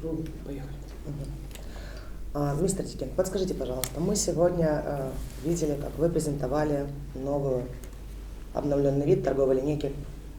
Поехали. Мистер Тикин, подскажите, пожалуйста, мы сегодня видели, как вы презентовали новый обновленный вид торговой линейки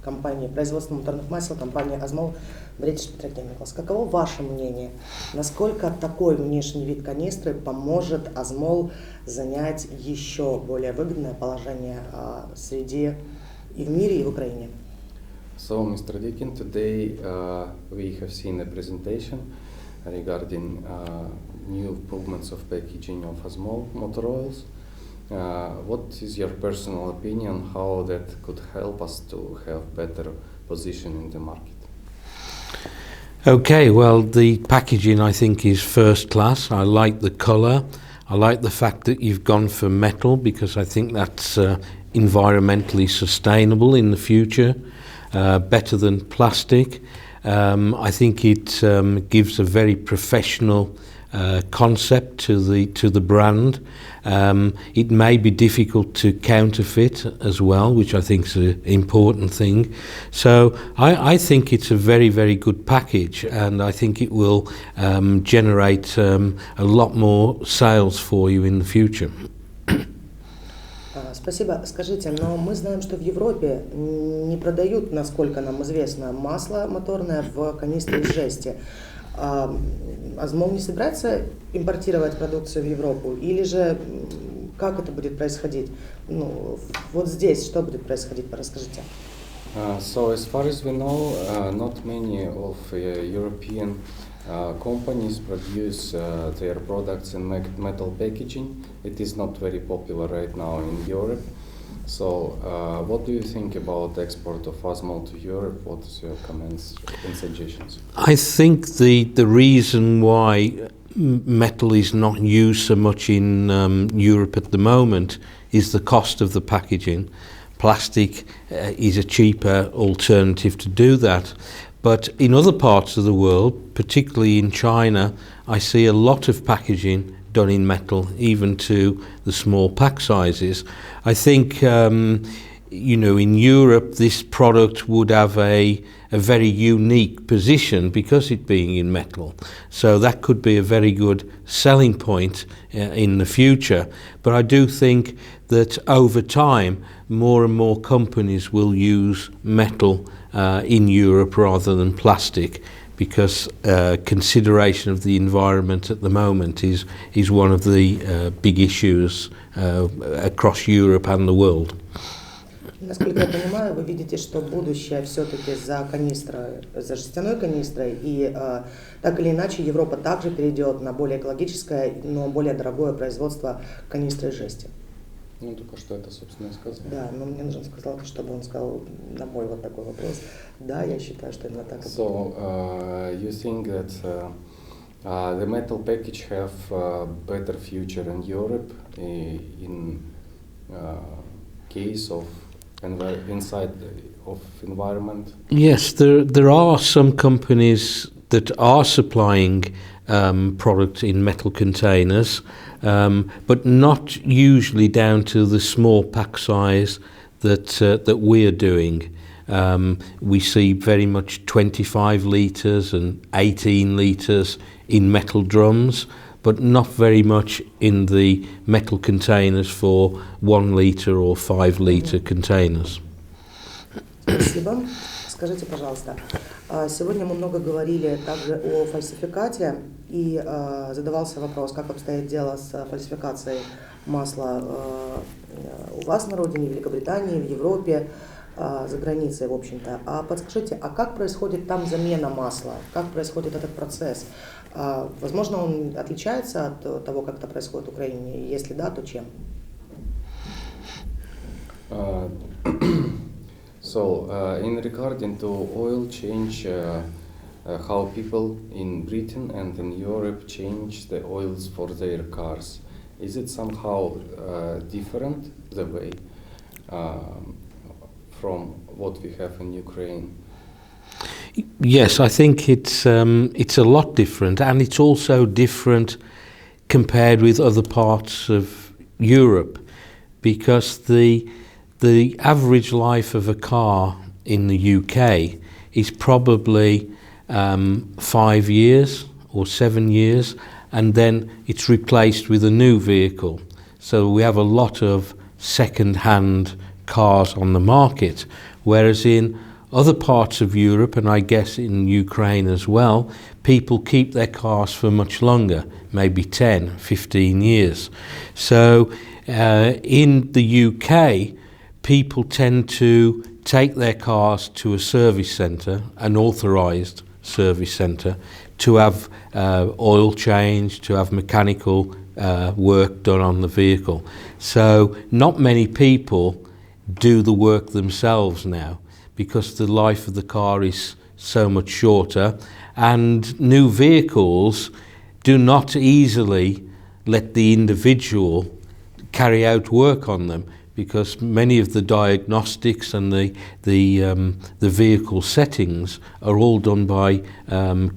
компании производства моторных масел, компании Azmol British Petrochemicals. Каково ваше мнение? Насколько такой внешний вид канистры поможет Azmol занять еще более выгодное положение среди и в мире, и в Украине? So, Mr. Deakin, today we have seen a presentation regarding new improvements of packaging of Azmol motor oils. What is your personal opinion how that could help us to have better position in the market? Okay, well, the packaging I think is first class. I like the colour. I like the fact that you've gone for metal because I think that's environmentally sustainable in the future, better than plastic. I think it gives a very professional concept to the brand. It may be difficult to counterfeit as well, which I think is an important thing. So I think it's a very, very good package, and I think it will generate a lot more sales for you in the future. Спасибо. Скажите, но мы знаем, что в Европе не продают, насколько нам известно, масло моторное в канистре из жести. Azmol не собирается импортировать продукцию в Европу? Или же как это будет происходить? Ну, вот здесь что будет происходить? Расскажите. So as far as we know, not many of European companies produce their products in metal packaging. It is not very popular right now in Europe. So what do you think about the export of Azmol to Europe? What is your comments and suggestions? I think the reason why metal is not used so much in Europe at the moment is the cost of the packaging. Plastic is a cheaper alternative to do that. But in other parts of the world, particularly in China, I see a lot of packaging done in metal, even to the small pack sizes. I think, in Europe, this product would have a very unique position because it being in metal. So that could be a very good selling point in the future. But I do think that over time, more and more companies will use metal in Europe rather than plastic, because consideration of the environment at the moment is one of the big issues across Europe and the world. Насколько я понимаю, вы видите, что будущее все-таки за канистрой, за жестяной канистрой, и так или иначе Европа также перейдет на более экологическое, но более дорогое производство канистры из жести. Ну, только что это, собственно, и сказал. Да, но мне нужно сказать, чтобы он сказал на мой вот такой вопрос. Да, я считаю, что именно так. So, you think that the metal package have better future in Europe in case of inside of environment? Yes, there are some companies that are supplying product in metal containers, but not usually down to the small pack size that we're doing. We see very much 25 litres and 18 litres in metal drums, but not very much in the metal containers for 1 litre or 5 litre containers. Спасибо. Скажите, пожалуйста, сегодня мы много говорили также о фальсификате, и задавался вопрос, как обстоит дело с фальсификацией масла у вас на родине, в Великобритании, в Европе, за границей, в общем-то. А подскажите, а как происходит там замена масла? Как происходит этот процесс? Возможно, он отличается от того, как это происходит в Украине? Если да, то чем? So, in regarding to oil change, how people in Britain and in Europe change the oils for their cars, is it somehow different the way from what we have in Ukraine? Yes, I think it's a lot different, and it's also different compared with other parts of Europe, because the average life of a car in the UK is probably 5 years, or 7 years, and then it's replaced with a new vehicle. So we have a lot of second-hand cars on the market, whereas in other parts of Europe, and I guess in Ukraine as well, people keep their cars for much longer, maybe 10, 15 years. So in the UK, people tend to take their cars to a service centre, an authorised service centre, to have oil change, to have mechanical work done on the vehicle. So not many people do the work themselves now, because the life of the car is so much shorter, and new vehicles do not easily let the individual carry out work on them, because many of the diagnostics and the vehicle settings are all done by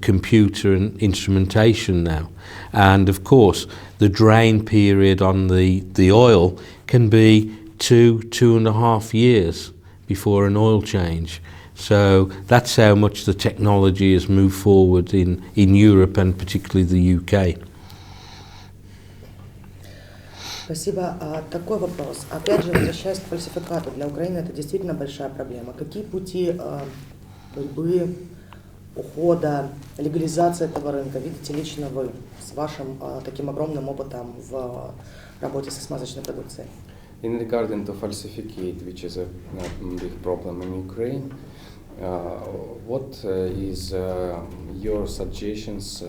computer and instrumentation now. And of course the drain period on the oil can be 2.5 years before an oil change. So that's how much the technology has moved forward in Europe and particularly the UK. Спасибо. Такой вопрос. Опять же, возвращаясь к фальсификату, для Украины это действительно большая проблема. Какие пути борьбы, ухода, легализации этого рынка видите лично вы с вашим таким огромным опытом в работе со смазочной продукцией? In regarding to falsificate, which is a big problem in Ukraine, what is your suggestions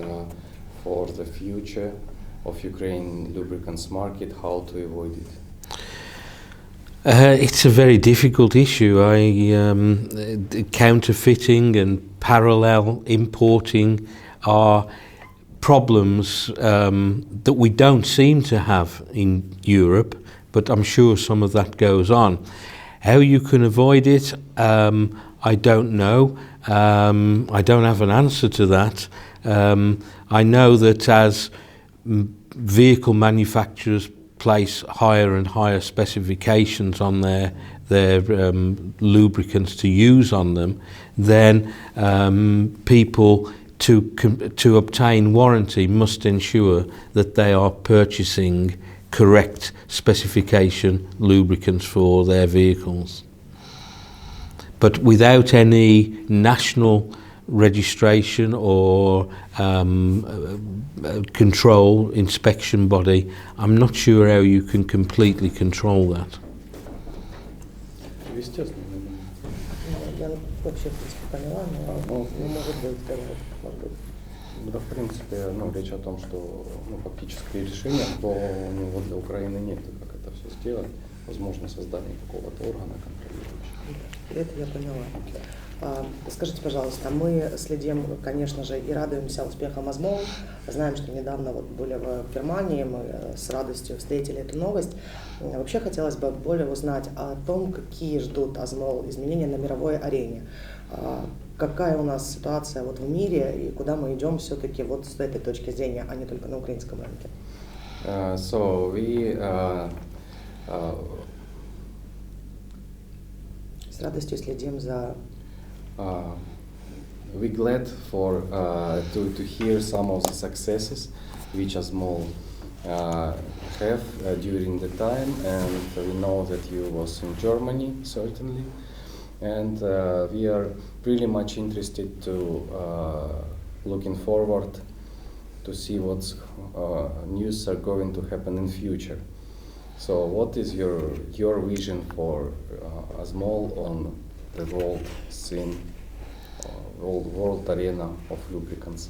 for the future of Ukraine lubricants market, how to avoid it? It's a very difficult issue. Counterfeiting and parallel importing are problems that we don't seem to have in Europe, but I'm sure some of that goes on. How you can avoid it, I don't know. I don't have an answer to that. I know that as vehicle manufacturers place higher and higher specifications on their lubricants to use on them, then people to obtain warranty must ensure that they are purchasing correct specification lubricants for their vehicles. But without any national registration or control inspection body, I'm not sure how you can completely control that. Я вообще, в принципе, поняла, но может быть, может быть. Да, в принципе, речь о том, что фактические решения по него для Украины нет, как это все сделать. Возможно, создание какого-то органа контролирующего. Это я поняла. Скажите, пожалуйста, мы следим, конечно же, и радуемся успехам Азмол. Знаем, что недавно были в Германии, мы с радостью встретили эту новость. Вообще хотелось бы более узнать о том, какие ждут Азмол изменения на мировой арене. Какая у нас ситуация в мире и куда мы идем все-таки с этой точки зрения, а не только на украинском рынке? So we с радостью следим за. We're glad for to hear some of the successes which Azmol have during the time, and we know that you was in Germany certainly, and we are really much interested to looking forward to see what's news are going to happen in future. So what is your vision for Azmol on the world scene, world arena of lubricants?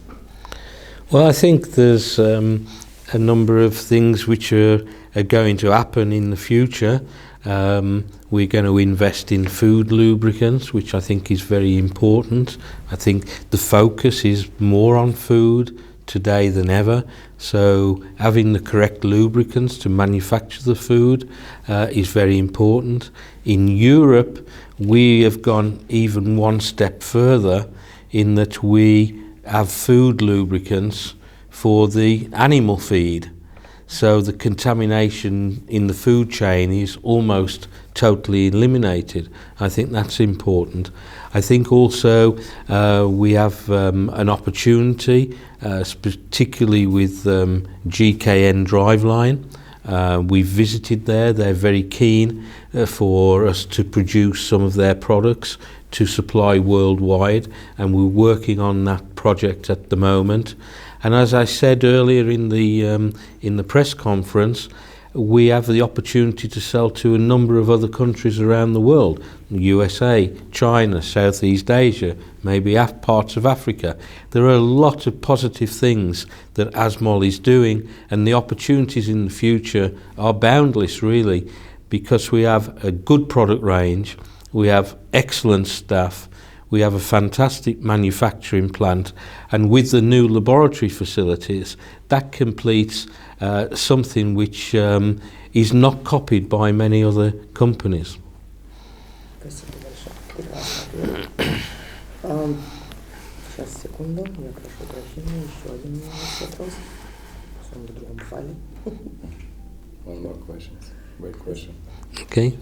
Well, I think there's a number of things which are going to happen in the future. We're going to invest in food lubricants, which I think is very important. I think the focus is more on food today than ever, so having the correct lubricants to manufacture the food is very important. In Europe, we have gone even one step further in that we have food lubricants for the animal feed. so the contamination in the food chain is almost totally eliminated. I think that's important. I think also we have an opportunity, particularly with GKN Driveline. We've visited there. They're very keen for us to produce some of their products to supply worldwide, and we're working on that project at the moment. And as I said earlier in the press conference, we have the opportunity to sell to a number of other countries around the world: USA, China, Southeast Asia, maybe parts of Africa. There are a lot of positive things that ASMOL is doing, and the opportunities in the future are boundless, really, because we have a good product range, we have excellent staff, we have a fantastic manufacturing plant, and with the new laboratory facilities, that completes something which is not copied by many other companies. Спасибо большое. Прекрасный ответ. Сейчас, секунду, я прошу прощения, еще один у нас вопрос. Он в другом файле. One more question. Great question. Okay.